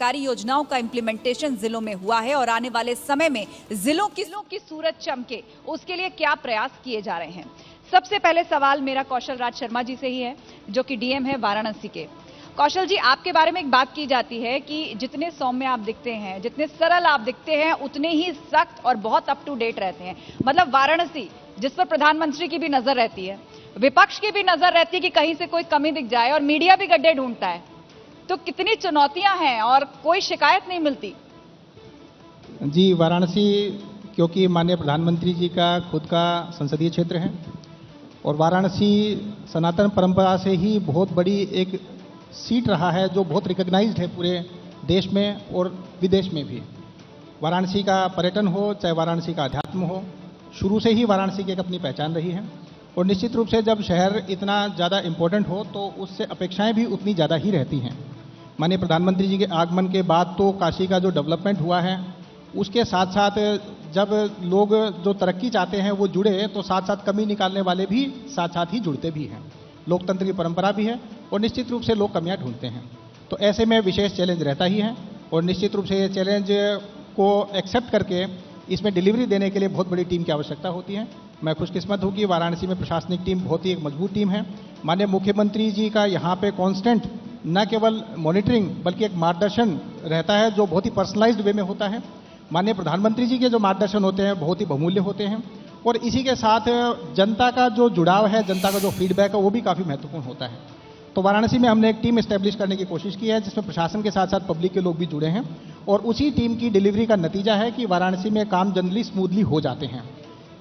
सरकारी योजनाओं का इम्प्लीमेंटेशन जिलों में हुआ है और आने वाले समय में जिलों की सूरत चमके उसके लिए क्या प्रयास किए जा रहे हैं। सबसे पहले सवाल मेरा कौशल राज शर्मा जी से ही है, जो कि डीएम है वाराणसी के। कौशल जी, आपके बारे में एक बात की जाती है कि जितने सौम्य आप दिखते हैं, जितने सरल आप दिखते हैं, उतने ही सख्त और बहुत अप टू डेट रहते हैं। मतलब वाराणसी, जिस पर प्रधानमंत्री की भी नजर रहती है, विपक्ष की भी नजर रहती है कि कहीं से कोई कमी दिख जाए, और मीडिया भी गड्ढे ढूंढता है। तो कितनी चुनौतियां हैं और कोई शिकायत नहीं मिलती। जी, वाराणसी क्योंकि माननीय प्रधानमंत्री जी का खुद का संसदीय क्षेत्र है और वाराणसी सनातन परंपरा से ही बहुत बड़ी एक सीट रहा है, जो बहुत रिकॉग्नाइज्ड है पूरे देश में और विदेश में भी। वाराणसी का पर्यटन हो, चाहे वाराणसी का अध्यात्म हो, शुरू से ही वाराणसी की एक अपनी पहचान रही है। और निश्चित रूप से जब शहर इतना ज़्यादा इम्पोर्टेंट हो तो उससे अपेक्षाएं भी उतनी ज़्यादा ही रहती हैं। माननीय प्रधानमंत्री जी के आगमन के बाद तो काशी का जो डेवलपमेंट हुआ है, उसके साथ साथ जब लोग जो तरक्की चाहते हैं वो जुड़े, तो साथ साथ कमी निकालने वाले भी साथ साथ ही जुड़ते भी हैं। लोकतंत्र की परंपरा भी है और निश्चित रूप से लोग कमियां ढूंढते हैं। तो ऐसे में विशेष चैलेंज रहता ही है और निश्चित रूप से ये चैलेंज को एक्सेप्ट करके इसमें डिलीवरी देने के लिए बहुत बड़ी टीम की आवश्यकता होती है। मैं खुशकिस्मत हूँ कि वाराणसी में प्रशासनिक टीम बहुत ही एक मजबूत टीम है। माननीय मुख्यमंत्री जी का यहाँ पे कांस्टेंट न केवल मॉनिटरिंग बल्कि एक मार्गदर्शन रहता है, जो बहुत ही पर्सनलाइज्ड वे में होता है। माननीय प्रधानमंत्री जी के जो मार्गदर्शन होते हैं बहुत ही बहुमूल्य होते हैं और इसी के साथ जनता का जो जुड़ाव है, जनता का जो फीडबैक है, वो भी काफ़ी महत्वपूर्ण होता है। तो वाराणसी में हमने एक टीम इस्टेब्लिश करने की कोशिश की है, जिसमें प्रशासन के साथ साथ पब्लिक के लोग भी जुड़े हैं और उसी टीम की डिलीवरी का नतीजा है कि वाराणसी में काम जनरली स्मूथली हो जाते हैं।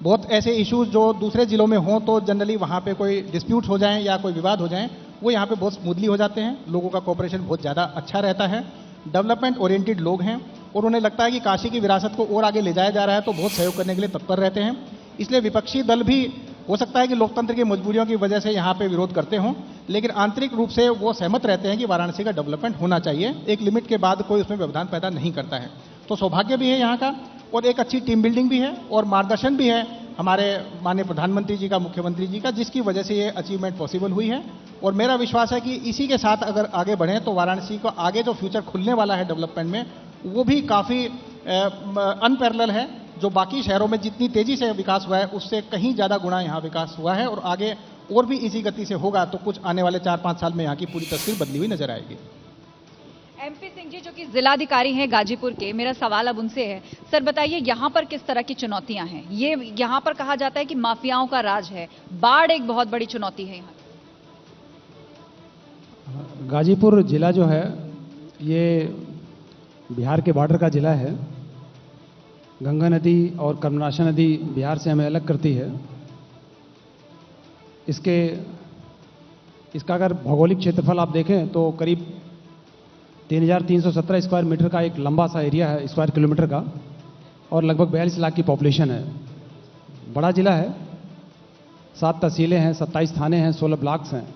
बहुत ऐसे इश्यूज जो दूसरे जिलों में हों तो जनरली वहाँ पे कोई डिस्प्यूट हो जाएं या कोई विवाद हो जाएं, वो यहाँ पे बहुत स्मूथली हो जाते हैं। लोगों का कोऑपरेशन बहुत ज़्यादा अच्छा रहता है, डेवलपमेंट ओरिएंटेड लोग हैं और उन्हें लगता है कि काशी की विरासत को और आगे ले जाया जा रहा है, तो बहुत सहयोग करने के लिए तत्पर रहते हैं। इसलिए विपक्षी दल भी हो सकता है कि लोकतंत्र की मजबूरियों की वजह से यहाँ पे विरोध करते हों, लेकिन आंतरिक रूप से वो सहमत रहते हैं कि वाराणसी का डेवलपमेंट होना चाहिए। एक लिमिट के बाद कोई उसमें व्यवधान पैदा नहीं करता है। तो सौभाग्य भी है यहाँ का और एक अच्छी टीम बिल्डिंग भी है और मार्गदर्शन भी है हमारे माननीय प्रधानमंत्री जी का, मुख्यमंत्री जी का, जिसकी वजह से ये अचीवमेंट पॉसिबल हुई है। और मेरा विश्वास है कि इसी के साथ अगर आगे बढ़ें तो वाराणसी को आगे जो फ्यूचर खुलने वाला है डेवलपमेंट में, वो भी काफ़ी अनपैरेलल है। जो बाकी शहरों में जितनी तेजी से विकास हुआ है उससे कहीं ज़्यादा गुना यहाँ विकास हुआ है और आगे और भी इसी गति से होगा तो कुछ आने वाले 4-5 साल में यहाँ की पूरी तस्वीर बदली हुई नजर आएगी। एमपी सिंह जी, जो कि जिलाधिकारी हैं गाजीपुर के, मेरा सवाल अब उनसे है। सर बताइए, यहाँ पर किस तरह की चुनौतियां हैं? ये यहाँ पर कहा जाता है कि माफियाओं का राज है, बाढ़ एक बहुत बड़ी चुनौती है यहाँ। गाजीपुर जिला जो है ये बिहार के बॉर्डर का जिला है। गंगा नदी और कर्मनाशा नदी बिहार से हमें अलग करती है। इसका अगर भौगोलिक क्षेत्रफल आप देखें तो करीब 3,317 स्क्वायर मीटर का एक लंबा सा एरिया है, स्क्वायर किलोमीटर का, और लगभग 42 लाख की पॉपुलेशन है। बड़ा जिला है, 7 तहसीलें हैं, 27 थाने हैं, 16 ब्लॉक्स हैं।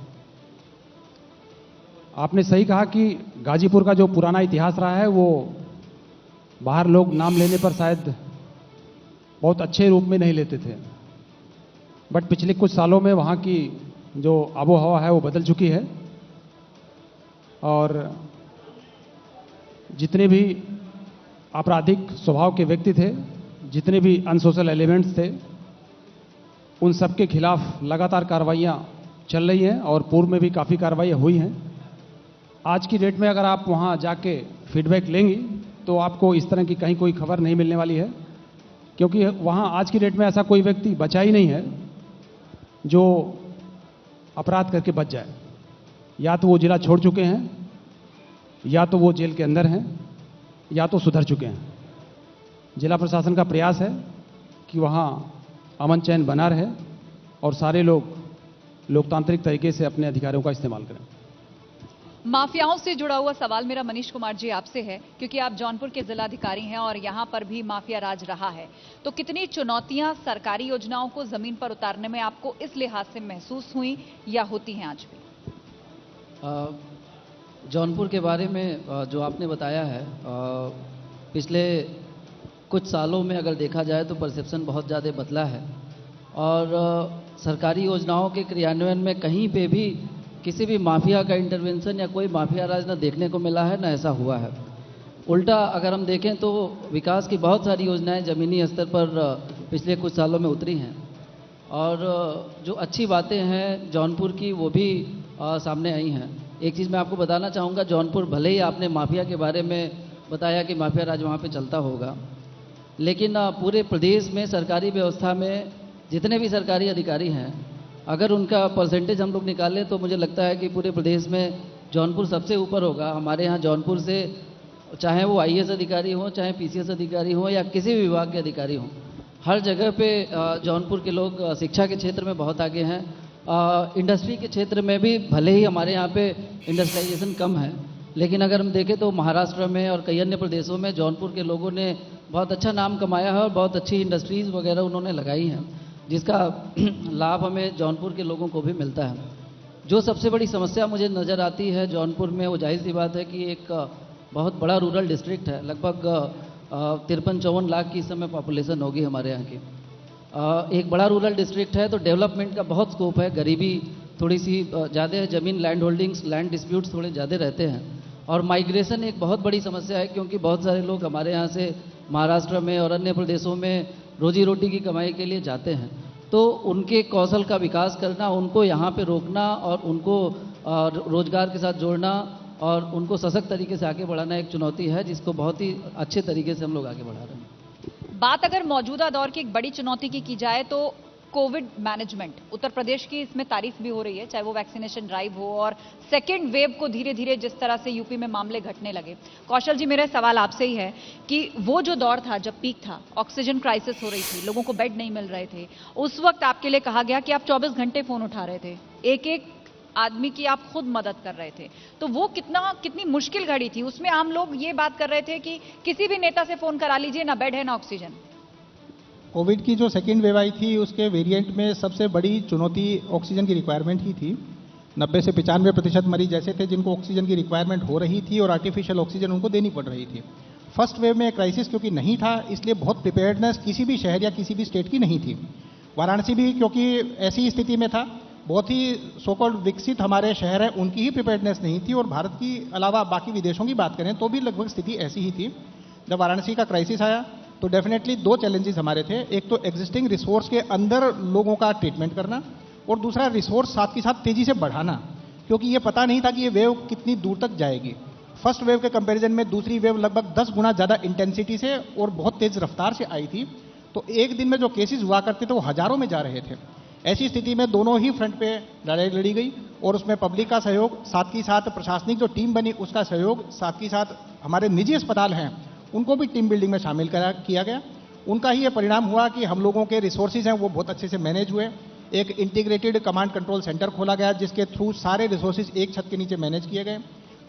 आपने सही कहा कि गाजीपुर का जो पुराना इतिहास रहा है वो बाहर लोग नाम लेने पर शायद बहुत अच्छे रूप में नहीं लेते थे, बट पिछले कुछ सालों में वहाँ की जो आबो हवा है वो बदल चुकी है और जितने भी आपराधिक स्वभाव के व्यक्ति थे, जितने भी अनसोशल एलिमेंट्स थे, उन सब के खिलाफ लगातार कार्रवाइयाँ चल रही हैं और पूर्व में भी काफ़ी कार्रवाइयाँ हुई हैं। आज की डेट में अगर आप वहाँ जाके फीडबैक लेंगी तो आपको इस तरह की कहीं कोई खबर नहीं मिलने वाली है, क्योंकि वहाँ आज की डेट में ऐसा कोई व्यक्ति बचा ही नहीं है जो अपराध करके बच जाए। या तो वो जिला छोड़ चुके हैं, या तो वो जेल के अंदर हैं, या तो सुधर चुके हैं। जिला प्रशासन का प्रयास है कि वहाँ अमन चैन बना रहे और सारे लोग लोकतांत्रिक तरीके से अपने अधिकारों का इस्तेमाल करें। माफियाओं से जुड़ा हुआ सवाल मेरा मनीष कुमार जी आपसे है, क्योंकि आप जौनपुर के जिलाधिकारी हैं और यहां पर भी माफिया राज रहा है। तो कितनी चुनौतियां सरकारी योजनाओं को जमीन पर उतारने में आपको इस लिहाज से महसूस हुई या होती हैं आज भी? जौनपुर के बारे में जो आपने बताया है, पिछले कुछ सालों में अगर देखा जाए तो परसेप्शन बहुत ज़्यादा बदला है और सरकारी योजनाओं के क्रियान्वयन में कहीं पे भी किसी भी माफिया का इंटरवेंशन या कोई माफिया राज न देखने को मिला है, न ऐसा हुआ है। उल्टा अगर हम देखें तो विकास की बहुत सारी योजनाएं ज़मीनी स्तर पर पिछले कुछ सालों में उतरी हैं और जो अच्छी बातें हैं जौनपुर की वो भी सामने आई हैं। एक चीज़ मैं आपको बताना चाहूँगा, जौनपुर भले ही आपने माफिया के बारे में बताया कि माफिया राज वहाँ पे चलता होगा, लेकिन पूरे प्रदेश में सरकारी व्यवस्था में जितने भी सरकारी अधिकारी हैं, अगर उनका परसेंटेज हम लोग निकालें तो मुझे लगता है कि पूरे प्रदेश में जौनपुर सबसे ऊपर होगा। हमारे यहाँ जौनपुर से चाहे वो आईएएस अधिकारी हों, चाहे पीसीएस अधिकारी हों या किसी भी विभाग के अधिकारी हों, हर जगह पे जौनपुर के लोग शिक्षा के क्षेत्र में बहुत आगे हैं। इंडस्ट्री के क्षेत्र में भी भले ही हमारे यहाँ पे इंडस्ट्रियलाइजेशन कम है, लेकिन अगर हम देखें तो महाराष्ट्र में और कई अन्य प्रदेशों में जौनपुर के लोगों ने बहुत अच्छा नाम कमाया है और बहुत अच्छी इंडस्ट्रीज़ वगैरह उन्होंने लगाई हैं, जिसका लाभ हमें जौनपुर के लोगों को भी मिलता है। जो सबसे बड़ी समस्या मुझे नज़र आती है जौनपुर में, वो जाहिर सी बात है कि एक बहुत बड़ा रूरल डिस्ट्रिक्ट है। लगभग 53-54 लाख की इस समय पॉपुलेशन होगी हमारे यहाँ की। एक बड़ा रूरल डिस्ट्रिक्ट है तो डेवलपमेंट का बहुत स्कोप है। गरीबी थोड़ी सी ज़्यादा है, ज़मीन लैंड होल्डिंग्स, लैंड डिस्प्यूट्स थोड़े ज़्यादा रहते हैं और माइग्रेशन एक बहुत बड़ी समस्या है, क्योंकि बहुत सारे लोग हमारे यहाँ से महाराष्ट्र में और अन्य प्रदेशों में रोजी रोटी की कमाई के लिए जाते हैं। तो उनके कौशल का विकास करना, उनको यहाँ पे रोकना और उनको रोजगार के साथ जोड़ना और उनको सशक्त तरीके से आगे बढ़ाना एक चुनौती है, जिसको बहुत ही अच्छे तरीके से हम लोग आगे बढ़ा रहे हैं। बात अगर मौजूदा दौर की एक बड़ी चुनौती की जाए तो कोविड मैनेजमेंट, उत्तर प्रदेश की इसमें तारीफ भी हो रही है, चाहे वो वैक्सीनेशन ड्राइव हो और सेकेंड वेव को धीरे धीरे जिस तरह से यूपी में मामले घटने लगे। कौशल जी, मेरा सवाल आपसे ही है कि वो जो दौर था जब पीक था, ऑक्सीजन क्राइसिस हो रही थी, लोगों को बेड नहीं मिल रहे थे, उस वक्त आपके लिए कहा गया कि आप 24 घंटे फोन उठा रहे थे, एक एक आदमी की आप खुद मदद कर रहे थे। तो वो कितनी मुश्किल घड़ी थी, उसमें आम लोग ये बात कर रहे थे कि किसी भी नेता से फोन करा लीजिए, ना बेड है ना ऑक्सीजन। कोविड की जो सेकेंड वेव आई थी उसके वेरिएंट में सबसे बड़ी चुनौती ऑक्सीजन की रिक्वायरमेंट ही थी। 90 से 95% मरीज ऐसे थे जिनको ऑक्सीजन की रिक्वायरमेंट हो रही थी और आर्टिफिशियल ऑक्सीजन उनको देनी पड़ रही थी। फर्स्ट वेव में क्राइसिस क्योंकि नहीं था, इसलिए बहुत प्रिपेयर्डनेस किसी भी शहर या किसी भी स्टेट की नहीं थी। वाराणसी भी क्योंकि ऐसी स्थिति में था, बहुत ही सो कॉल्ड विकसित हमारे शहर हैं, उनकी ही प्रिपेयर्डनेस नहीं थी। और भारत की अलावा बाकी विदेशों की बात करें तो भी लगभग स्थिति ऐसी ही थी। जब वाराणसी का क्राइसिस आया तो डेफिनेटली दो चैलेंजेस हमारे थे। एक तो एग्जिस्टिंग रिसोर्स के अंदर लोगों का ट्रीटमेंट करना और दूसरा रिसोर्स साथ के साथ तेजी से बढ़ाना, क्योंकि ये पता नहीं था कि ये वेव कितनी दूर तक जाएगी। फर्स्ट वेव के कंपैरिजन में दूसरी वेव लगभग 10 गुना ज़्यादा इंटेंसिटी से और बहुत तेज रफ्तार से आई थी। तो एक दिन में जो केसेस हुआ करते थे वो हजारों में जा रहे थे। ऐसी स्थिति में दोनों ही फ्रंट पे लड़ाई लड़ी गई और उसमें पब्लिक का सहयोग, साथ ही साथ प्रशासनिक जो टीम बनी उसका सहयोग, साथ ही साथ हमारे निजी अस्पताल हैं उनको भी टीम बिल्डिंग में शामिल किया गया। उनका ही ये परिणाम हुआ कि हम लोगों के रिसोर्सेज हैं वो बहुत अच्छे से मैनेज हुए। एक इंटीग्रेटेड कमांड कंट्रोल सेंटर खोला गया जिसके थ्रू सारे रिसोर्सेज एक छत के नीचे मैनेज किए गए।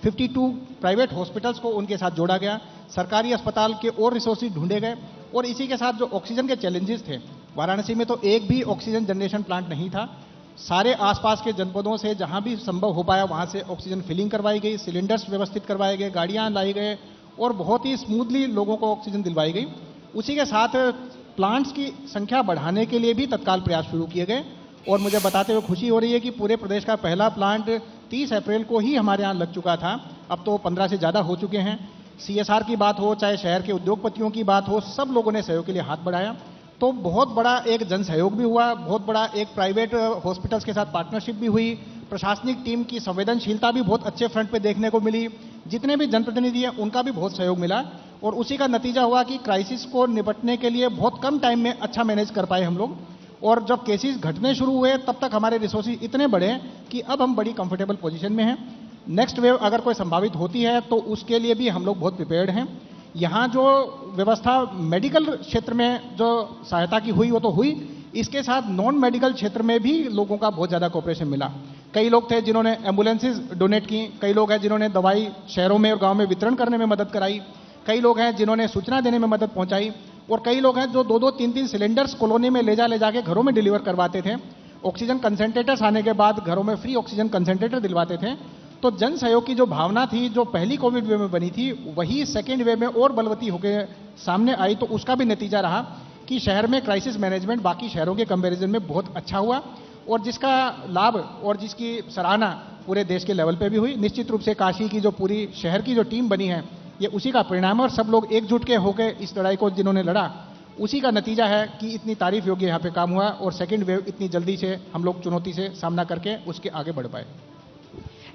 52 प्राइवेट हॉस्पिटल्स को उनके साथ जोड़ा गया, सरकारी अस्पताल के और रिसोर्सेज ढूंढे गए। और इसी के साथ जो ऑक्सीजन के चैलेंजेस थे, वाराणसी में तो एक भी ऑक्सीजन जनरेशन प्लांट नहीं था। सारे आसपास के जनपदों से जहां भी संभव हो पाया वहां से ऑक्सीजन फिलिंग करवाई गई, सिलेंडर्स व्यवस्थित करवाए गए, गाड़ियां लाई गए और बहुत ही स्मूथली लोगों को ऑक्सीजन दिलवाई गई। उसी के साथ प्लांट्स की संख्या बढ़ाने के लिए भी तत्काल प्रयास शुरू किए गए। और मुझे बताते हुए खुशी हो रही है कि पूरे प्रदेश का पहला प्लांट 30 अप्रैल को ही हमारे यहाँ लग चुका था। अब तो 15 से ज़्यादा हो चुके हैं। CSR की बात हो, चाहे शहर के उद्योगपतियों की बात हो, सब लोगों ने सहयोग के लिए हाथ बढ़ाया। तो बहुत बड़ा एक जन सहयोग भी हुआ, बहुत बड़ा एक प्राइवेट हॉस्पिटल्स के साथ पार्टनरशिप भी हुई। प्रशासनिक टीम की संवेदनशीलता भी बहुत अच्छे फ्रंट पे देखने को मिली। जितने भी जनप्रतिनिधि हैं उनका भी बहुत सहयोग मिला और उसी का नतीजा हुआ कि क्राइसिस को निपटने के लिए बहुत कम टाइम में अच्छा मैनेज कर पाए हम लोग। और जब केसेस घटने शुरू हुए तब तक हमारे रिसोर्सेज इतने बढ़े कि अब हम बड़ी कंफर्टेबल पोजीशन में हैं। नेक्स्ट वेव अगर कोई संभावित होती है तो उसके लिए भी हम लोग बहुत प्रिपेयर्ड हैं। यहाँ जो व्यवस्था मेडिकल क्षेत्र में जो सहायता की हुई वो तो हुई, इसके साथ नॉन मेडिकल क्षेत्र में भी लोगों का बहुत ज़्यादा कोऑपरेशन मिला। कई लोग थे जिन्होंने एम्बुलेंसेज डोनेट की, कई लोग हैं जिन्होंने दवाई शहरों में और गाँव में वितरण करने में मदद कराई, कई लोग हैं जिन्होंने सूचना देने में मदद पहुंचाई और कई लोग हैं जो 2-2, 3-3 सिलेंडर्स कॉलोनी में ले जाके घरों में डिलीवर करवाते थे। ऑक्सीजन कंसेंट्रेटर्स आने के बाद घरों में फ्री ऑक्सीजन कंसेंट्रेटर दिलवाते थे। तो जन सहयोग की जो भावना थी जो पहली कोविड वेव में बनी थी वही सेकेंड वेव में और बलवती होकर सामने आई। तो उसका भी नतीजा रहा कि शहर में क्राइसिस मैनेजमेंट बाकी शहरों के कंपैरिजन में बहुत अच्छा हुआ और जिसका लाभ और जिसकी सराहना पूरे देश के लेवल पे भी हुई। निश्चित रूप से काशी की जो पूरी शहर की जो टीम बनी है, ये उसी का परिणाम है और सब लोग एकजुट के होकर इस लड़ाई को जिन्होंने लड़ा उसी का नतीजा है कि इतनी तारीफ योग्य यहाँ पे काम हुआ और सेकेंड वेव इतनी जल्दी से हम लोग चुनौती से सामना करके उसके आगे बढ़ पाए।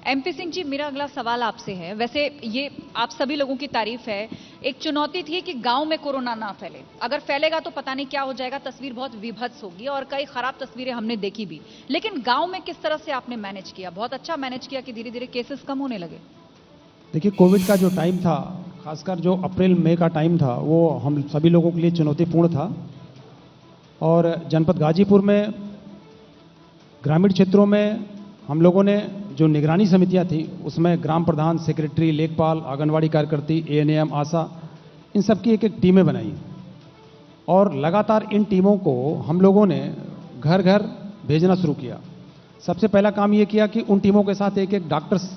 एमपी सिंह जी, मेरा अगला सवाल आपसे है। वैसे ये आप सभी लोगों की तारीफ है, एक चुनौती थी कि गांव में कोरोना ना फैले, अगर फैलेगा तो पता नहीं क्या हो जाएगा, तस्वीर बहुत विभत्स होगी और कई खराब तस्वीरें हमने देखी भी। लेकिन गांव में किस तरह से आपने मैनेज किया? बहुत अच्छा मैनेज किया कि धीरे धीरे केसेस कम होने लगे। देखिए, कोविड का जो टाइम था, खासकर जो अप्रैल मई का टाइम था, वो हम सभी लोगों के लिए चुनौतीपूर्ण था। और जनपद गाजीपुर में ग्रामीण क्षेत्रों में हम लोगों ने जो निगरानी समितियां थी उसमें ग्राम प्रधान, सेक्रेटरी, लेखपाल, आंगनवाड़ी कार्यकर्ती, एएनएम, आशा, इन सब की एक एक टीमें बनाई और लगातार इन टीमों को हम लोगों ने घर घर भेजना शुरू किया। सबसे पहला काम ये किया कि उन टीमों के साथ एक एक डॉक्टर्स,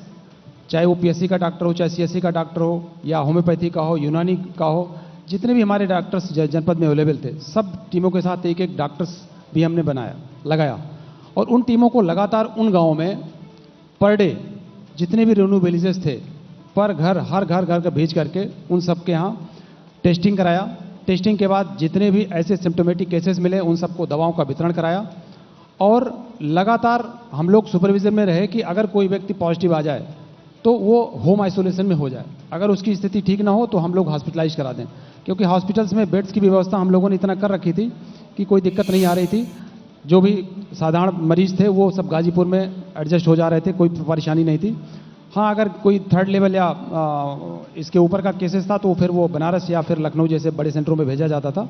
चाहे वो पीएससी का डॉक्टर हो, चाहे सीएससी का डॉक्टर हो, या होम्योपैथी का हो, यूनानी का हो, जितने भी हमारे डॉक्टर्स जनपद में अवेलेबल थे, सब टीमों के साथ एक एक डॉक्टर्स भी हमने लगाया और उन टीमों को लगातार उन गाँवों में पर डे जितने भी रेवेन्यू विलेजेस थे पर घर, हर घर घर भेज करके उन सब के यहाँ टेस्टिंग कराया। टेस्टिंग के बाद जितने भी ऐसे सिम्टोमेटिक केसेस मिले उन सबको दवाओं का वितरण कराया और लगातार हम लोग सुपरविजन में रहे कि अगर कोई व्यक्ति पॉजिटिव आ जाए तो वो होम आइसोलेशन में हो जाए, अगर उसकी स्थिति ठीक ना हो तो हम लोग हॉस्पिटलाइज करा दें, क्योंकि हॉस्पिटल्स में बेड्स की व्यवस्था हम लोगों ने इतना कर रखी थी कि कोई दिक्कत नहीं आ रही थी। जो भी साधारण मरीज थे वो सब गाजीपुर में एडजस्ट हो जा रहे थे, कोई परेशानी नहीं थी। हाँ, अगर कोई थर्ड लेवल या इसके ऊपर का केसेस था तो फिर वो बनारस या फिर लखनऊ जैसे बड़े सेंटरों में भेजा जाता था।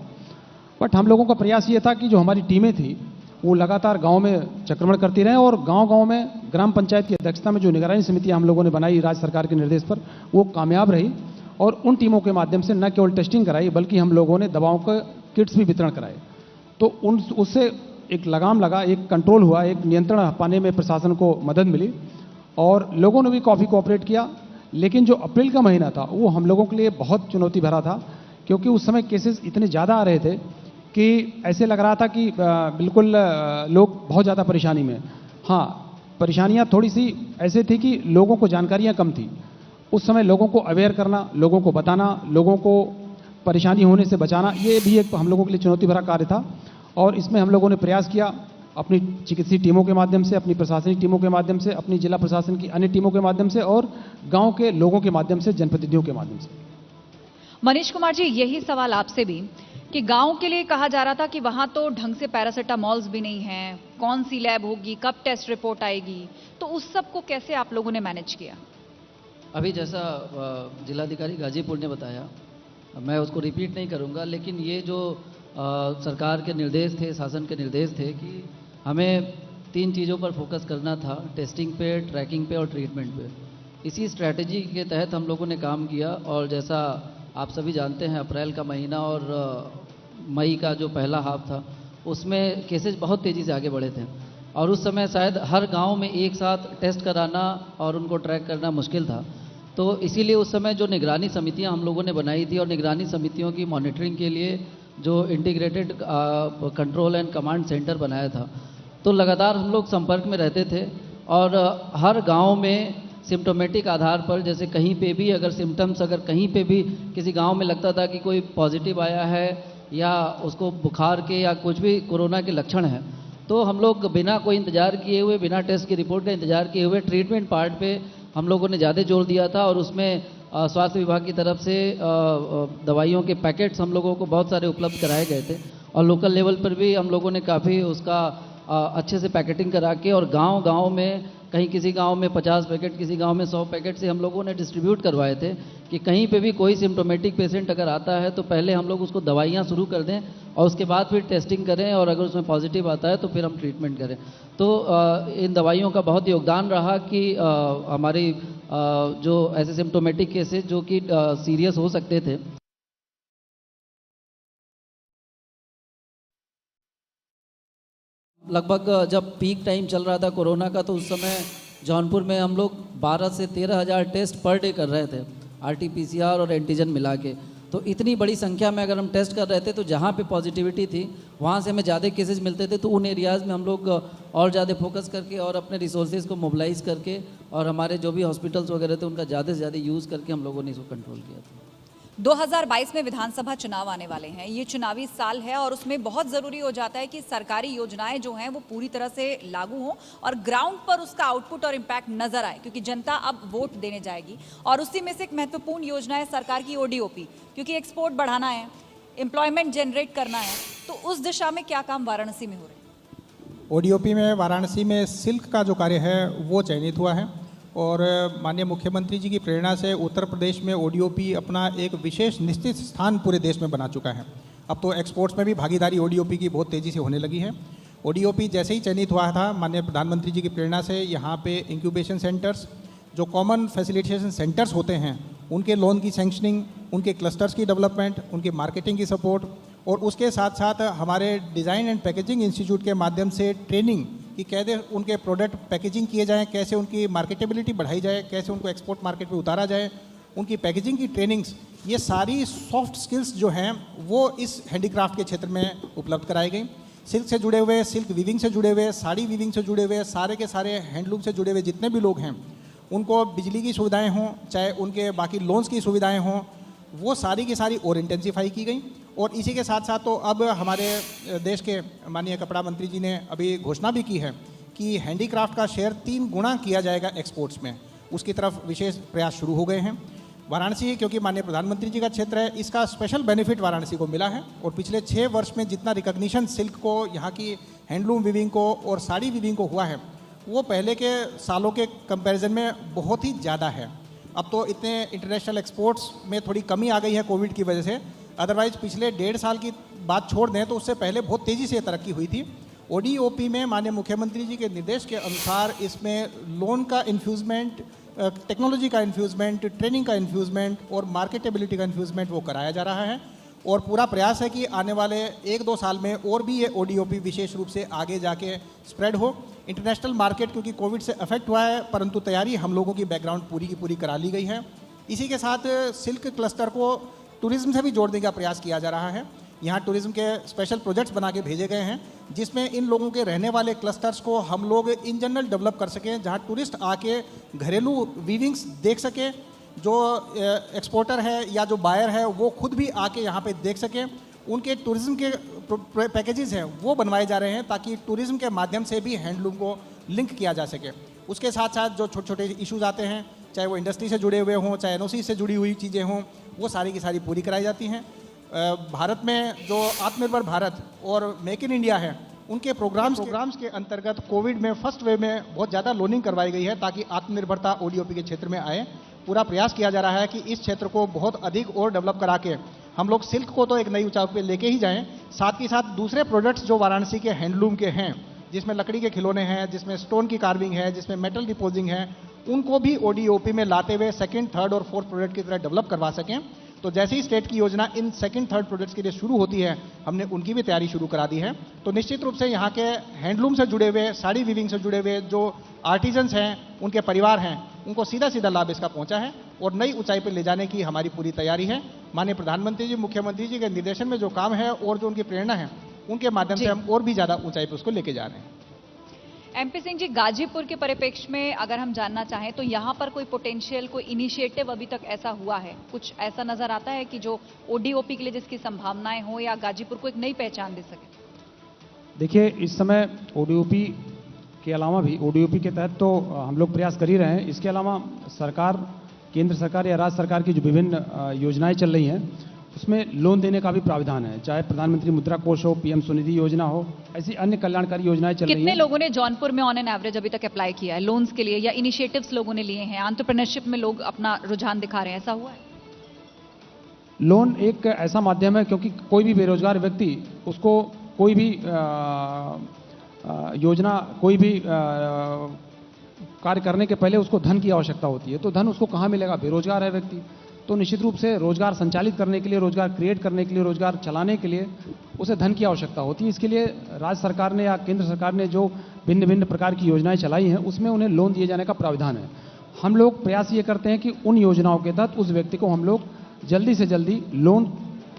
बट हम लोगों का प्रयास ये था कि जो हमारी टीमें थी वो लगातार गांव में चक्रमण करती रहे और गांव-गांव में ग्राम पंचायत की अध्यक्षता में जो निगरानी समितियां हम लोगों ने बनाई राज्य सरकार के निर्देश पर, वो कामयाब रही और उन टीमों के माध्यम से न केवल टेस्टिंग कराई बल्कि हम लोगों ने दवाओं के किट्स भी वितरण कराए। तो उससे एक लगाम लगा, एक कंट्रोल हुआ, एक नियंत्रण पाने में प्रशासन को मदद मिली और लोगों ने भी काफ़ी कोऑपरेट किया। लेकिन जो अप्रैल का महीना था वो हम लोगों के लिए बहुत चुनौती भरा था, क्योंकि उस समय केसेस इतने ज़्यादा आ रहे थे कि ऐसे लग रहा था कि बिल्कुल लोग बहुत ज़्यादा परेशानी में। हाँ, परेशानियाँ थोड़ी सी ऐसे थी कि लोगों को जानकारियाँ कम थी। उस समय लोगों को अवेयर करना, लोगों को बताना, लोगों को परेशानी होने से बचाना, ये भी एक हम लोगों के लिए चुनौती भरा कार्य था और इसमें हम लोगों ने प्रयास किया अपनी चिकित्सीय टीमों के माध्यम से, अपनी प्रशासनिक टीमों के माध्यम से, अपनी जिला प्रशासन की अन्य टीमों के माध्यम से और गांव के लोगों के माध्यम से, जनप्रतिनिधियों के माध्यम से। मनीष कुमार जी, यही सवाल आपसे भी कि गांव के लिए कहा जा रहा था कि वहां तो ढंग से पैरासिटामॉल्स भी नहीं है, कौन सी लैब होगी, कब टेस्ट रिपोर्ट आएगी, तो उस सब को कैसे आप लोगों ने मैनेज किया? अभी जैसा जिलाधिकारी गाजीपुर ने बताया, मैं उसको रिपीट नहीं करूंगा, लेकिन ये जो सरकार के निर्देश थे, शासन के निर्देश थे कि हमें 3 चीज़ों पर फोकस करना था, टेस्टिंग पे, ट्रैकिंग पे और ट्रीटमेंट पे। इसी स्ट्रैटेजी के तहत हम लोगों ने काम किया और जैसा आप सभी जानते हैं अप्रैल का महीना और मई का जो पहला हाफ था उसमें केसेस बहुत तेज़ी से आगे बढ़े थे और उस समय शायद हर गांव में एक साथ टेस्ट कराना और उनको ट्रैक करना मुश्किल था। तो इसीलिए उस समय जो निगरानी समितियां हम लोगों ने बनाई थी और निगरानी समितियों की मॉनिटरिंग के लिए जो integrated control and command centre बनाया था, तो लगातार हम लोग संपर्क में रहते थे और हर गांव में सिम्टोमेटिक आधार पर, जैसे कहीं पे भी अगर सिम्टम्स, अगर कहीं पे भी किसी गांव में लगता था कि कोई पॉजिटिव आया है या उसको बुखार के या कुछ भी कोरोना के लक्षण हैं, तो हम लोग बिना कोई इंतज़ार किए हुए, बिना टेस्ट की रिपोर्ट का इंतज़ार किए हुए ट्रीटमेंट पार्ट पे हम लोगों ने ज़्यादा जोर दिया था और उसमें स्वास्थ्य विभाग की तरफ से दवाइयों के पैकेट्स हम लोगों को बहुत सारे उपलब्ध कराए गए थे और लोकल लेवल पर भी हम लोगों ने काफ़ी उसका अच्छे से पैकेटिंग करा के और गांव-गांव में, कहीं किसी गांव में 50 पैकेट, किसी गांव में 100 पैकेट से हम लोगों ने डिस्ट्रीब्यूट करवाए थे कि कहीं पे भी कोई सिम्टोमेटिक पेशेंट अगर आता है तो पहले हम लोग उसको दवाइयाँ शुरू कर दें और उसके बाद फिर टेस्टिंग करें और अगर उसमें पॉजिटिव आता है तो फिर हम ट्रीटमेंट करें। तो इन दवाइयों का बहुत योगदान रहा कि हमारी जो ऐसे सिम्टोमेटिक केसेस जो कि सीरियस हो सकते थे, लगभग जब पीक टाइम चल रहा था कोरोना का, तो उस समय जौनपुर में हम लोग 12 से 13 हज़ार टेस्ट पर डे कर रहे थे, RT-PCR और एंटीजन मिला के। तो इतनी बड़ी संख्या में अगर हम टेस्ट कर रहे थे तो जहाँ पे पॉजिटिविटी थी वहाँ से हमें ज़्यादा केसेस मिलते थे, तो उन एरियाज़ में हम लोग और ज़्यादा फोकस करके और अपने रिसोर्सेज को मोबिलाइज करके और हमारे जो भी हॉस्पिटल्स वगैरह थे उनका ज़्यादा से ज़्यादा यूज़ करके हम लोगों ने इसको कंट्रोल किया था। 2022 में विधानसभा चुनाव आने वाले हैं। ये चुनावी साल है और उसमें बहुत ज़रूरी हो जाता है कि सरकारी योजनाएं जो हैं वो पूरी तरह से लागू हों और ग्राउंड पर उसका आउटपुट और इम्पैक्ट नजर आए, क्योंकि जनता अब वोट देने जाएगी। और उसी में से एक महत्वपूर्ण योजना है सरकार की ODOP, क्योंकि एक्सपोर्ट बढ़ाना है, एम्प्लॉयमेंट जनरेट करना है। तो उस दिशा में क्या काम वाराणसी में हो रहे हैं? ODOP में वाराणसी में सिल्क का जो कार्य है वो चयनित हुआ है और माननीय मुख्यमंत्री जी की प्रेरणा से उत्तर प्रदेश में ODOP अपना एक विशेष निश्चित स्थान पूरे देश में बना चुका है। अब तो एक्सपोर्ट्स में भी भागीदारी ODOP की बहुत तेज़ी से होने लगी है। ODOP जैसे ही चयनित हुआ था, माननीय प्रधानमंत्री जी की प्रेरणा से यहाँ पे इंक्यूबेशन सेंटर्स, जो कॉमन फैसिलिटेशन सेंटर्स होते हैं, उनके लोन की सैंक्शनिंग, उनके क्लस्टर्स की डेवलपमेंट, उनकी मार्केटिंग की सपोर्ट और उसके साथ साथ हमारे डिज़ाइन एंड पैकेजिंग इंस्टीट्यूट के माध्यम से ट्रेनिंग कि कैसे उनके प्रोडक्ट पैकेजिंग किए जाएं, कैसे उनकी मार्केटेबिलिटी बढ़ाई जाए, कैसे उनको एक्सपोर्ट मार्केट में उतारा जाए, उनकी पैकेजिंग की ट्रेनिंग्स, ये सारी सॉफ्ट स्किल्स जो हैं वो इस हैंडीक्राफ्ट के क्षेत्र में उपलब्ध कराई गई। सिल्क से जुड़े हुए, सिल्क वीविंग से जुड़े हुए, साड़ी वीविंग से जुड़े हुए, सारे के सारे हैंडलूम से जुड़े हुए जितने भी लोग हैं, उनको बिजली की सुविधाएँ हों, चाहे उनके बाकी लोन्स की सुविधाएँ हों, वो सारी की सारी और इंटेंसिफाई की गई। और इसी के साथ साथ तो अब हमारे देश के माननीय कपड़ा मंत्री जी ने अभी घोषणा भी की है कि हैंडीक्राफ्ट का शेयर 3 गुना किया जाएगा एक्सपोर्ट्स में। उसकी तरफ विशेष प्रयास शुरू हो गए हैं। वाराणसी, क्योंकि माननीय प्रधानमंत्री जी का क्षेत्र है, इसका स्पेशल बेनिफिट वाराणसी को मिला है और पिछले 6 वर्ष में जितना रिकॉग्निशन सिल्क को, यहाँ की हैंडलूम वीविंग को और साड़ी वीविंग को हुआ है, वो पहले के सालों के कंपैरिजन में बहुत ही ज़्यादा है। अब तो इतने इंटरनेशनल एक्सपोर्ट्स में थोड़ी कमी आ गई है कोविड की वजह से, अदरवाइज पिछले 1.5 साल की बात छोड़ दें तो उससे पहले बहुत तेज़ी से तरक्की हुई थी। ODOP में माननीय मुख्यमंत्री जी के निर्देश के अनुसार इसमें लोन का इन्फ्यूज़मेंट, टेक्नोलॉजी का इन्फ्यूज़मेंट, ट्रेनिंग का इन्फ्यूज़मेंट और मार्केटेबिलिटी का इन्फ्यूज़मेंट वो कराया जा रहा है और पूरा प्रयास है कि आने वाले 1-2 साल में और भी ये ODOP विशेष रूप से आगे जाके स्प्रेड हो। इंटरनेशनल मार्केट क्योंकि कोविड से अफेक्ट हुआ है, परंतु तैयारी हम लोगों की बैकग्राउंड पूरी की पूरी करा ली गई है। इसी के साथ सिल्क क्लस्टर को टूरिज्म से भी जोड़ने का प्रयास किया जा रहा है। यहाँ टूरिज्म के स्पेशल प्रोजेक्ट्स बना के भेजे गए हैं जिसमें इन लोगों के रहने वाले क्लस्टर्स को हम लोग इन जनरल डेवलप कर सकें, जहाँ टूरिस्ट आके घरेलू वीविंग्स देख सकें, जो एक्सपोर्टर है या जो बायर है वो खुद भी आके यहाँ पे देख सकें। उनके टूरिज्म के पैकेजेस हैं वो बनवाए जा रहे हैं ताकि टूरिज्म के माध्यम से भी हैंडलूम को लिंक किया जा सके। उसके साथ साथ जो छोटे छोटे इश्यूज़ आते हैं, चाहे वो इंडस्ट्री से जुड़े हुए हों, चाहे NOC से जुड़ी हुई चीज़ें हों, वो सारी की सारी पूरी कराई जाती हैं। भारत में जो आत्मनिर्भर भारत और मेक इन इंडिया है, उनके प्रोग्राम्स के अंतर्गत कोविड में फर्स्ट वेव में बहुत ज़्यादा लोनिंग करवाई गई है ताकि आत्मनिर्भरता ODOP के क्षेत्र में आए। पूरा प्रयास किया जा रहा है कि इस क्षेत्र को बहुत अधिक और डेवलप करा के हम लोग सिल्क को तो एक नई ऊंचाई पे लेके ही जाएं, साथ ही साथ दूसरे प्रोडक्ट्स जो वाराणसी के हैंडलूम के हैं, जिसमें लकड़ी के खिलौने हैं, जिसमें स्टोन की कार्विंग है, जिसमें मेटल डिपोजिंग है, उनको भी ODOP में लाते हुए 2nd, 3rd और 4th प्रोडक्ट की तरह डेवलप करवा सकें। तो जैसे ही स्टेट की योजना इन 2nd, 3rd प्रोडक्ट्स के लिए शुरू होती है, हमने उनकी भी तैयारी शुरू करा दी है। तो निश्चित रूप से यहाँ के हैंडलूम से जुड़े हुए, साड़ी वीविंग से जुड़े हुए जो आर्टिजन्स हैं, उनके परिवार हैं, उनको सीधा सीधा लाभ इसका पहुँचा है और नई ऊंचाई पर ले जाने की हमारी पूरी तैयारी है। माननीय प्रधानमंत्री जी, मुख्यमंत्री जी के निर्देशन में जो काम है और जो उनकी प्रेरणा है, उनके माध्यम से हम और भी ज़्यादा ऊंचाई पर उसको लेके जा रहे हैं। MP सिंह जी, गाजीपुर के परिप्रेक्ष्य में अगर हम जानना चाहें तो यहाँ पर कोई पोटेंशियल, कोई इनिशिएटिव अभी तक ऐसा हुआ है, कुछ ऐसा नजर आता है कि जो ODOP के लिए जिसकी संभावनाएं हो या गाजीपुर को एक नई पहचान दे सके? देखिए, इस समय ODOP के अलावा भी, ODOP के तहत तो हम लोग प्रयास कर ही रहे हैं, इसके अलावा सरकार, केंद्र सरकार या राज्य सरकार की जो विभिन्न योजनाएं चल रही हैं उसमें लोन देने का भी प्रावधान है, चाहे प्रधानमंत्री मुद्रा कोष हो, PM स्वनिधि योजना हो, ऐसी अन्य कल्याणकारी योजनाएं चल रही हैं। कितने लोगों ने जौनपुर में ऑन एन एवरेज अभी तक अप्लाई किया है लोन्स के लिए, या इनिशिएटिव्स लोगों ने लिए हैं, एंटरप्रेन्योरशिप में लोग अपना रुझान दिखा रहे हैं, ऐसा हुआ है? लोन एक ऐसा माध्यम है, क्योंकि कोई भी बेरोजगार व्यक्ति, उसको कोई भी योजना, कोई भी कार्य करने के पहले उसको धन की आवश्यकता होती है। तो धन उसको कहाँ मिलेगा? बेरोजगार है व्यक्ति, तो निश्चित रूप से रोजगार संचालित करने के लिए, रोजगार क्रिएट करने के लिए, रोजगार चलाने के लिए उसे धन की आवश्यकता होती है। इसके लिए राज्य सरकार ने या केंद्र सरकार ने जो भिन्न भिन्न प्रकार की योजनाएं चलाई हैं, उसमें उन्हें लोन दिए जाने का प्रावधान है। हम लोग प्रयास ये करते हैं कि उन योजनाओं के तहत उस व्यक्ति को हम लोग जल्दी से जल्दी लोन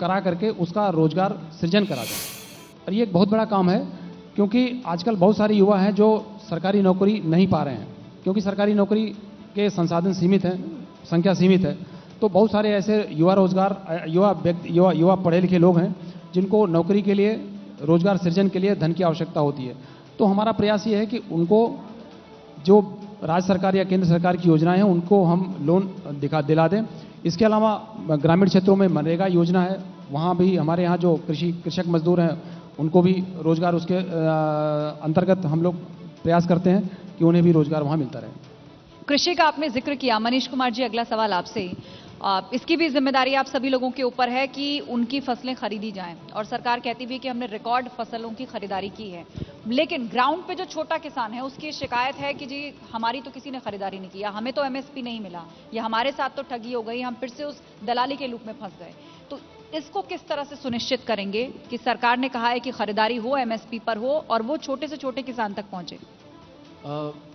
करा करके उसका रोजगार सृजन करा जाए। और ये एक बहुत बड़ा काम है, क्योंकि आजकल बहुत सारे युवा हैं जो सरकारी नौकरी नहीं पा रहे हैं, क्योंकि सरकारी नौकरी के संसाधन सीमित हैं, संख्या सीमित है। तो बहुत सारे ऐसे युवा पढ़े लिखे लोग हैं जिनको नौकरी के लिए, रोजगार सृजन के लिए धन की आवश्यकता होती है। तो हमारा प्रयास ये है कि उनको जो राज्य सरकार या केंद्र सरकार की योजनाएं हैं उनको हम लोन दिला दें। इसके अलावा ग्रामीण क्षेत्रों में मनरेगा योजना है, वहाँ भी हमारे यहाँ जो कृषक मजदूर हैं उनको भी रोजगार, उसके अंतर्गत हम लोग प्रयास करते हैं कि उन्हें भी रोजगार वहाँ मिलता रहे। कृषि का आपने जिक्र किया। मनीष कुमार जी, अगला सवाल आपसे। इसकी भी जिम्मेदारी आप सभी लोगों के ऊपर है कि उनकी फसलें खरीदी जाएं, और सरकार कहती भी है कि हमने रिकॉर्ड फसलों की खरीदारी की है, लेकिन ग्राउंड पे जो छोटा किसान है उसकी शिकायत है कि जी हमारी तो किसी ने खरीदारी नहीं किया, हमें तो एमएसपी नहीं मिला, या हमारे साथ तो ठगी हो गई, हम फिर से उस दलाली के लूप में फंस गए। तो इसको किस तरह से सुनिश्चित करेंगे कि सरकार ने कहा है कि खरीदारी हो, एमएसपी पर हो, और वो छोटे से छोटे किसान तक पहुंचे?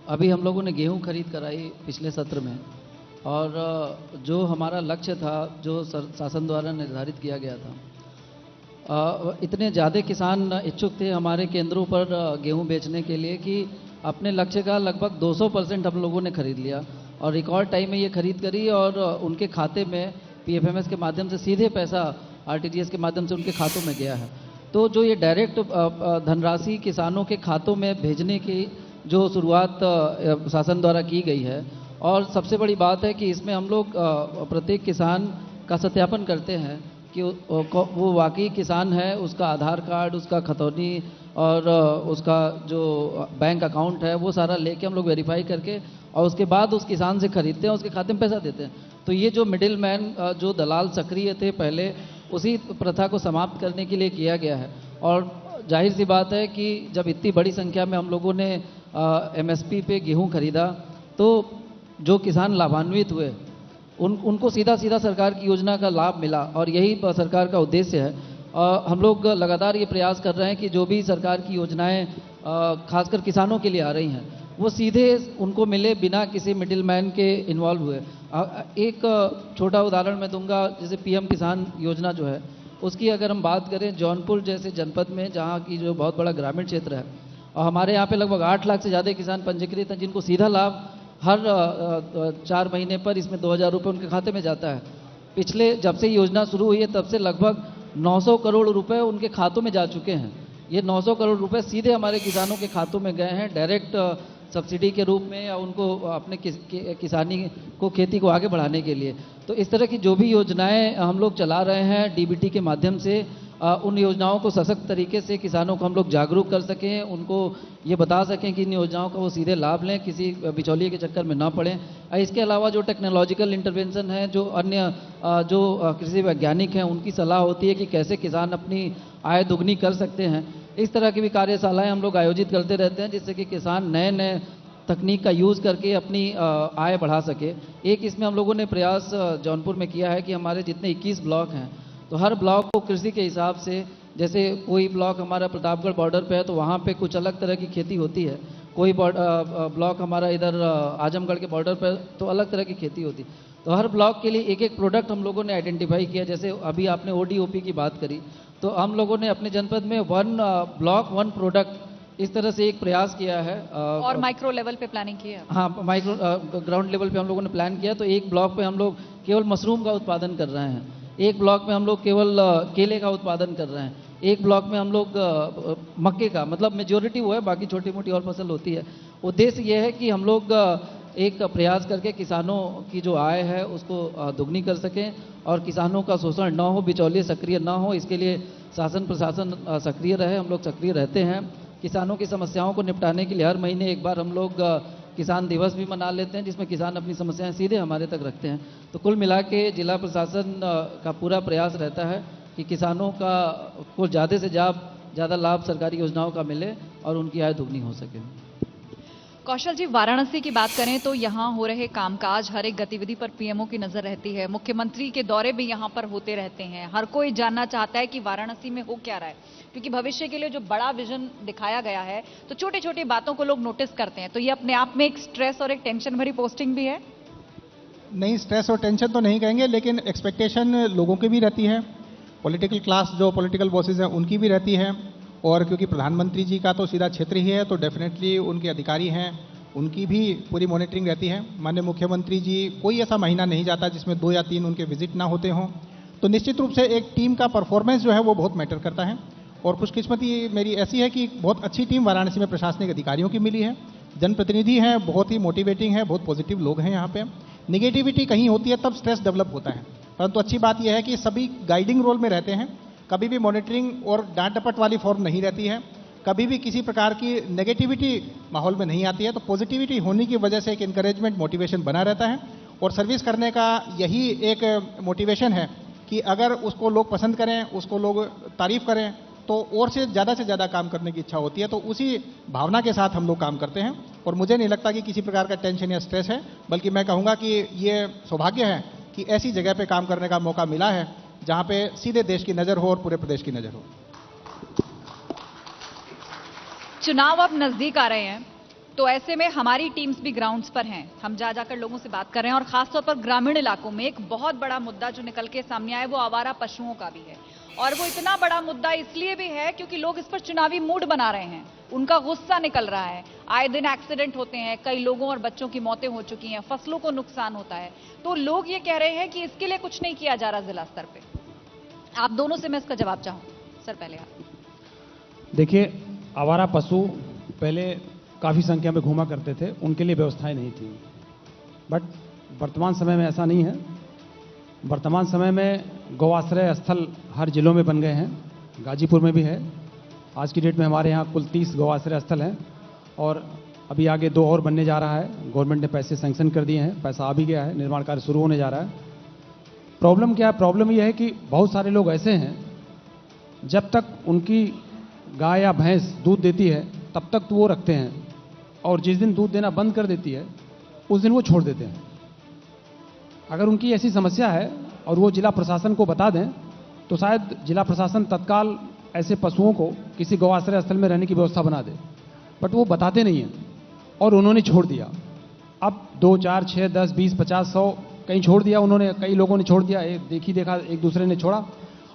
अभी हम लोगों ने गेहूं खरीद कराई पिछले सत्र में, और जो हमारा लक्ष्य था, जो शासन द्वारा निर्धारित किया गया था, इतने ज़्यादा किसान इच्छुक थे हमारे केंद्रों पर गेहूं बेचने के लिए कि अपने लक्ष्य का लगभग 200% हम लोगों ने खरीद लिया, और रिकॉर्ड टाइम में ये खरीद करी, और उनके खाते में पीएफएमएस के माध्यम से सीधे पैसा आरटीजीएस के माध्यम से उनके खातों में गया है। तो जो ये डायरेक्ट धनराशि किसानों के खातों में भेजने की जो शुरुआत शासन द्वारा की गई है, और सबसे बड़ी बात है कि इसमें हम लोग प्रत्येक किसान का सत्यापन करते हैं कि वो वाकई किसान है, उसका आधार कार्ड, उसका खतौनी और उसका जो बैंक अकाउंट है वो सारा लेके हम लोग वेरीफाई करके, और उसके बाद उस किसान से खरीदते हैं, उसके खाते में पैसा देते हैं। तो ये जो मिडिल मैन, जो दलाल सक्रिय थे पहले, उसी प्रथा को समाप्त करने के लिए किया गया है। और जाहिर सी बात है कि जब इतनी बड़ी संख्या में हम लोगों ने एमएसपी पे गेहूं खरीदा, तो जो किसान लाभान्वित हुए उनको सीधा सीधा सरकार की योजना का लाभ मिला, और यही सरकार का उद्देश्य है। हम लोग लगातार ये प्रयास कर रहे हैं कि जो भी सरकार की योजनाएं खासकर किसानों के लिए आ रही हैं वो सीधे उनको मिले, बिना किसी मिडिल मैन के इन्वॉल्व हुए। एक छोटा उदाहरण मैं दूंगा, जैसे पीएम किसान योजना जो है उसकी अगर हम बात करें, जौनपुर जैसे जनपद में, जहाँ की जो बहुत बड़ा ग्रामीण क्षेत्र है, और हमारे यहाँ पे लगभग 8 लाख से ज़्यादा किसान पंजीकृत हैं जिनको सीधा लाभ हर 4 महीने पर इसमें 2000 रुपये उनके खाते में जाता है। पिछले जब से योजना शुरू हुई है तब से लगभग 900 करोड़ रुपए उनके खातों में जा चुके हैं। ये 900 करोड़ रुपए सीधे हमारे किसानों के खातों में गए हैं, डायरेक्ट सब्सिडी के रूप में, या उनको अपने किसानी को, खेती को आगे बढ़ाने के लिए। तो इस तरह की जो भी योजनाएं हम लोग चला रहे हैं डीबीटी के माध्यम से, उन योजनाओं को सशक्त तरीके से किसानों को हम लोग जागरूक कर सकें, उनको ये बता सकें कि इन योजनाओं का वो सीधे लाभ लें, किसी बिचौलिए के चक्कर में ना पड़ें। इसके अलावा जो टेक्नोलॉजिकल इंटरवेंशन है, जो अन्य जो कृषि वैज्ञानिक हैं, उनकी सलाह होती है कि कैसे किसान अपनी आय दुगनी कर सकते हैं। इस तरह की भी कार्यशालाएं हम लोग आयोजित करते रहते हैं, जिससे कि किसान नए नए तकनीक का यूज़ करके अपनी आय बढ़ा सके। एक इसमें हम लोगों ने प्रयास जौनपुर में किया है कि हमारे जितने 21 ब्लॉक हैं, तो हर ब्लॉक को कृषि के हिसाब से, जैसे कोई ब्लॉक हमारा प्रतापगढ़ बॉर्डर पे है तो वहाँ पे कुछ अलग तरह की खेती होती है, कोई ब्लॉक हमारा इधर आजमगढ़ के बॉर्डर पर तो अलग तरह की खेती होती है। तो हर ब्लॉक के लिए एक एक प्रोडक्ट हम लोगों ने आइडेंटिफाई किया। जैसे अभी आपने ओडीओपी की बात करी, तो हम लोगों ने अपने जनपद में 1 ब्लॉक 1 प्रोडक्ट इस तरह से एक प्रयास किया है। और माइक्रो लेवल पे प्लानिंग की है? हाँ, माइक्रो ग्राउंड लेवल पे हम लोगों ने प्लान किया। तो एक ब्लॉक पे हम लोग केवल मशरूम का उत्पादन कर रहे हैं, एक ब्लॉक में हम लोग केवल केले का उत्पादन कर रहे हैं, एक ब्लॉक में हम लोग मक्के का, मतलब मेजोरिटी वो है, बाकी छोटी मोटी और फसल होती है। उद्देश्य ये है कि हम लोग एक प्रयास करके किसानों की जो आय है उसको दुगनी कर सकें, और किसानों का शोषण न हो, बिचौलिए सक्रिय न हो, इसके लिए शासन प्रशासन सक्रिय रहे। हम लोग सक्रिय रहते हैं। किसानों की समस्याओं को निपटाने के लिए हर महीने एक बार हम लोग किसान दिवस भी मना लेते हैं, जिसमें किसान अपनी समस्याएं सीधे हमारे तक रखते हैं। तो कुल मिला के जिला प्रशासन का पूरा प्रयास रहता है कि किसानों को ज़्यादा से ज़्यादा लाभ सरकारी योजनाओं का मिले और उनकी आय दुगनी हो सके। कौशल जी, वाराणसी की बात करें तो यहाँ हो रहे कामकाज, हर एक गतिविधि पर पीएमओ की नजर रहती है, मुख्यमंत्री के दौरे भी यहाँ पर होते रहते हैं। हर कोई जानना चाहता है कि वाराणसी में हो क्या रहा है, क्योंकि भविष्य के लिए जो बड़ा विजन दिखाया गया है, तो छोटी छोटी बातों को लोग नोटिस करते हैं। तो ये अपने आप में एक स्ट्रेस और एक टेंशन भरी पोस्टिंग भी है। नहीं, स्ट्रेस और टेंशन तो नहीं कहेंगे, लेकिन एक्सपेक्टेशन लोगों की भी रहती है, पॉलिटिकल क्लास जो पॉलिटिकल बॉसेस हैं उनकी भी रहती है, और क्योंकि प्रधानमंत्री जी का तो सीधा क्षेत्र ही है तो डेफिनेटली उनके अधिकारी हैं उनकी भी पूरी मॉनिटरिंग रहती है। माननीय मुख्यमंत्री जी, कोई ऐसा महीना नहीं जाता जिसमें 2 या 3 उनके विजिट ना होते हों। तो निश्चित रूप से एक टीम का परफॉर्मेंस जो है वो बहुत मैटर करता है, और खुशकिस्मती मेरी ऐसी है कि बहुत अच्छी टीम वाराणसी में प्रशासनिक अधिकारियों की मिली है, जनप्रतिनिधि हैं, बहुत ही मोटिवेटिंग है, बहुत पॉजिटिव लोग हैं यहाँ पे। निगेटिविटी कहीं होती है तब स्ट्रेस डेवलप होता है, परंतु अच्छी बात यह है कि सभी गाइडिंग रोल में रहते हैं, कभी भी मॉनिटरिंग और डांट डपट वाली फॉर्म नहीं रहती है, कभी भी किसी प्रकार की नेगेटिविटी माहौल में नहीं आती है। तो पॉजिटिविटी होने की वजह से एक इंकरेजमेंट, मोटिवेशन बना रहता है, और सर्विस करने का यही एक मोटिवेशन है कि अगर उसको लोग पसंद करें, उसको लोग तारीफ करें, तो और से ज़्यादा काम करने की इच्छा होती है। तो उसी भावना के साथ हम लोग काम करते हैं, और मुझे नहीं लगता कि किसी प्रकार का टेंशन या स्ट्रेस है, बल्कि मैं कहूँगा कि ये सौभाग्य है कि ऐसी जगह पे काम करने का मौका मिला है जहाँ पे सीधे देश की नज़र हो और पूरे प्रदेश की नज़र हो। चुनाव अब नजदीक आ रहे हैं, तो ऐसे में हमारी टीम्स भी ग्राउंड्स पर हैं, हम जा जाकर लोगों से बात कर रहे हैं, और खासतौर पर ग्रामीण इलाकों में एक बहुत बड़ा मुद्दा जो निकल के सामने आया वो आवारा पशुओं का भी है। और वो इतना बड़ा मुद्दा इसलिए भी है क्योंकि लोग इस पर चुनावी मूड बना रहे हैं, उनका गुस्सा निकल रहा है। आए दिन एक्सीडेंट होते हैं, कई लोगों और बच्चों की मौतें हो चुकी हैं, फसलों को नुकसान होता है, तो लोग ये कह रहे हैं कि इसके लिए कुछ नहीं किया जा रहा जिला स्तर पे। आप दोनों से मैं इसका जवाब चाहूं। सर पहले आप। देखिए, आवारा पशु पहले काफ़ी संख्या में घूमा करते थे, उनके लिए व्यवस्थाएं नहीं थी, बट वर्तमान समय में ऐसा नहीं है। वर्तमान समय में गौआश्रय स्थल हर जिलों में बन गए हैं, गाजीपुर में भी है। आज की डेट में हमारे यहाँ कुल 30 गौआश्रय स्थल हैं, और अभी आगे 2 और बनने जा रहा है। गवर्नमेंट ने पैसे सैंक्शन कर दिए हैं, पैसा आ भी गया है, निर्माण कार्य शुरू होने जा रहा है। प्रॉब्लम क्या है? प्रॉब्लम यह है कि बहुत सारे लोग ऐसे हैं, जब तक उनकी गाय या भैंस दूध देती है तब तक तो वो रखते हैं, और जिस दिन दूध देना बंद कर देती है उस दिन वो छोड़ देते हैं। अगर उनकी ऐसी समस्या है और वो जिला प्रशासन को बता दें तो शायद जिला प्रशासन तत्काल ऐसे पशुओं को किसी गौआश्रय स्थल में रहने की व्यवस्था बना दे, बट वो बताते नहीं हैं और उन्होंने छोड़ दिया। अब 2, 4, 6, 10, 20, 50, 100 कहीं छोड़ दिया उन्होंने, कई लोगों ने छोड़ दिया, देखा एक दूसरे ने छोड़ा,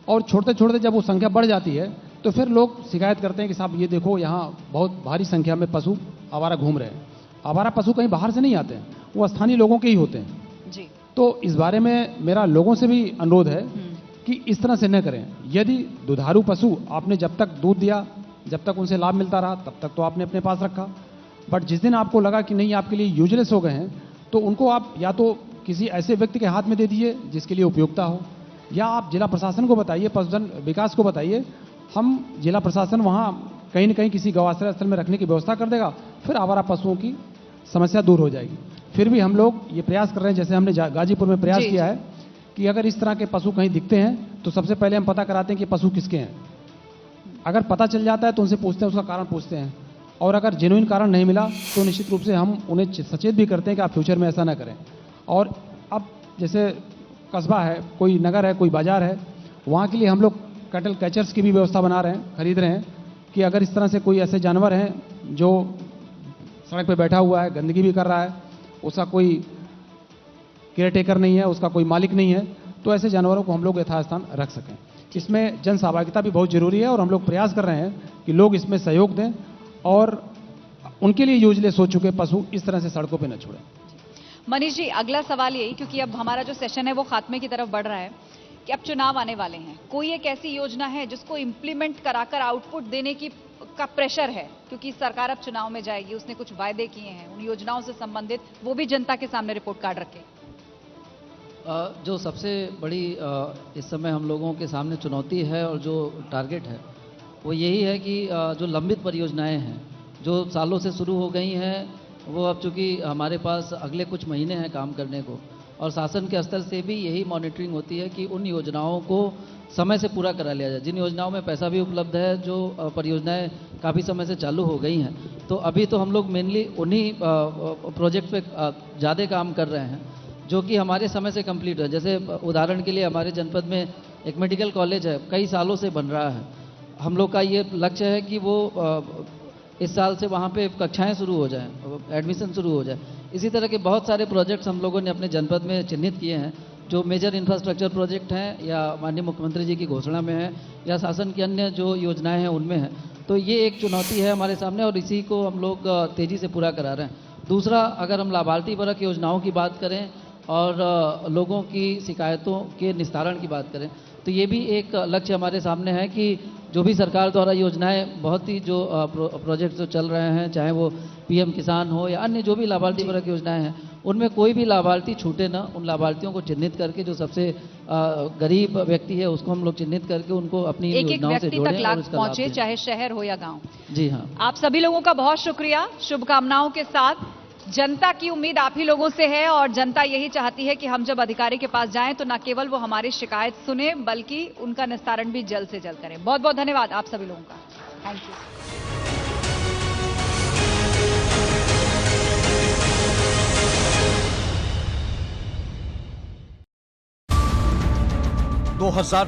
और छोड़ते छोड़ते जब वो संख्या बढ़ जाती है तो फिर लोग शिकायत करते हैं कि साहब ये देखो यहाँ बहुत भारी संख्या में पशु आवारा घूम रहे हैं। आवारा पशु कहीं बाहर से नहीं आते हैं, वो स्थानीय लोगों के ही होते हैं जी। तो इस बारे में मेरा लोगों से भी अनुरोध है कि इस तरह से न करें। यदि दुधारू पशु आपने जब तक दूध दिया, जब तक उनसे लाभ मिलता रहा, तब तक तो आपने अपने पास रखा, बट जिस दिन आपको लगा कि नहीं आपके लिए यूजलेस हो गए हैं तो उनको आप या तो किसी ऐसे व्यक्ति के हाथ में दे दीजिए जिसके लिए उपयोगिता हो, या आप जिला प्रशासन को बताइए, पशुधन विकास को बताइए, हम जिला प्रशासन वहाँ कहीं न कहीं किसी गौआश्रय स्थल में रखने की व्यवस्था कर देगा, फिर आवारा पशुओं की समस्या दूर हो जाएगी। फिर भी हम लोग ये प्रयास कर रहे हैं, जैसे हमने गाजीपुर में प्रयास किया है कि अगर इस तरह के पशु कहीं दिखते हैं तो सबसे पहले हम पता कराते हैं कि पशु किसके हैं। अगर पता चल जाता है तो उनसे पूछते हैं, उसका कारण पूछते हैं, और अगर जेन्युइन कारण नहीं मिला तो निश्चित रूप से हम उन्हें सचेत भी करते हैं कि आप फ्यूचर में ऐसा ना करें। और अब जैसे कस्बा है, कोई नगर है, कोई बाजार है, वहाँ के लिए हम लोग कैटल कैचर्स की भी व्यवस्था बना रहे हैं, खरीद रहे हैं कि अगर इस तरह से कोई ऐसे जानवर हैं जो सड़क पे बैठा हुआ है, गंदगी भी कर रहा है, उसका कोई केयर टेकर नहीं है, उसका कोई मालिक नहीं है, तो ऐसे जानवरों को हम लोग यथास्थान रख सकें। इसमें जन सहभागिता भी बहुत जरूरी है और हम लोग प्रयास कर रहे हैं कि लोग इसमें सहयोग दें और उनके लिए यूजलेस हो चुके पशु इस तरह से सड़कों पर न छोड़ें। मनीष जी, अगला सवाल यही, क्योंकि अब हमारा जो सेशन है वो खात्मे की तरफ बढ़ रहा है कि अब चुनाव आने वाले हैं, कोई एक ऐसी योजना है जिसको इम्प्लीमेंट कराकर आउटपुट देने की का प्रेशर है, क्योंकि सरकार अब चुनाव में जाएगी, उसने कुछ वायदे किए हैं, उन योजनाओं से संबंधित वो भी जनता के सामने रिपोर्ट कार्ड रखे। जो सबसे बड़ी इस समय हम लोगों के सामने चुनौती है और जो टारगेट है वो यही है कि जो लंबित परियोजनाएं हैं जो सालों से शुरू हो गई हैं, वो अब चूँकि हमारे पास अगले कुछ महीने हैं काम करने को, और शासन के स्तर से भी यही मॉनिटरिंग होती है कि उन योजनाओं को समय से पूरा करा लिया जाए। जिन योजनाओं में पैसा भी उपलब्ध है, जो परियोजनाएं काफ़ी समय से चालू हो गई हैं, तो अभी तो हम लोग मेनली उन्हीं प्रोजेक्ट पे ज़्यादा काम कर रहे हैं जो कि हमारे समय से कंप्लीट है। जैसे उदाहरण के लिए हमारे जनपद में एक मेडिकल कॉलेज है, कई सालों से बन रहा है। हम लोग का ये लक्ष्य है कि वो इस साल से वहाँ पे कक्षाएं शुरू हो जाएं, एडमिशन शुरू हो जाए। इसी तरह के बहुत सारे प्रोजेक्ट्स हम लोगों ने अपने जनपद में चिन्हित किए हैं, जो मेजर इंफ्रास्ट्रक्चर प्रोजेक्ट हैं या माननीय मुख्यमंत्री जी की घोषणा में है या शासन की अन्य जो योजनाएं हैं उनमें है। तो ये एक चुनौती है हमारे सामने और इसी को हम लोग तेज़ी से पूरा करा रहे हैं। दूसरा, अगर हम लाभार्थी परक योजनाओं की बात करें और लोगों की शिकायतों के निस्तारण की बात करें, तो ये भी एक लक्ष्य हमारे सामने है कि जो भी सरकार द्वारा योजनाएं, बहुत ही जो प्रोजेक्ट जो चल रहे हैं, चाहे वो पीएम किसान हो या अन्य जो भी लाभार्थी परक योजनाएं हैं, उनमें कोई भी लाभार्थी छूटे ना। उन लाभार्थियों को चिन्हित करके, जो सबसे गरीब व्यक्ति है उसको हम लोग चिन्हित करके उनको अपनी एक एक योजनाओं से व्यक्ति जोड़ें तक और लाभ उसका लाभ पहुंचे, दें। चाहे शहर हो या गांव। जी हाँ। आप सभी लोगों का बहुत शुक्रिया। शुभकामनाओं के साथ जनता की उम्मीद आप ही लोगों से है और जनता यही चाहती है कि हम जब अधिकारी के पास जाएं तो न केवल वो हमारी शिकायत सुने बल्कि उनका निस्तारण भी जल्द से जल्द करें। बहुत बहुत धन्यवाद आप सभी लोगों का। Thank you. 2022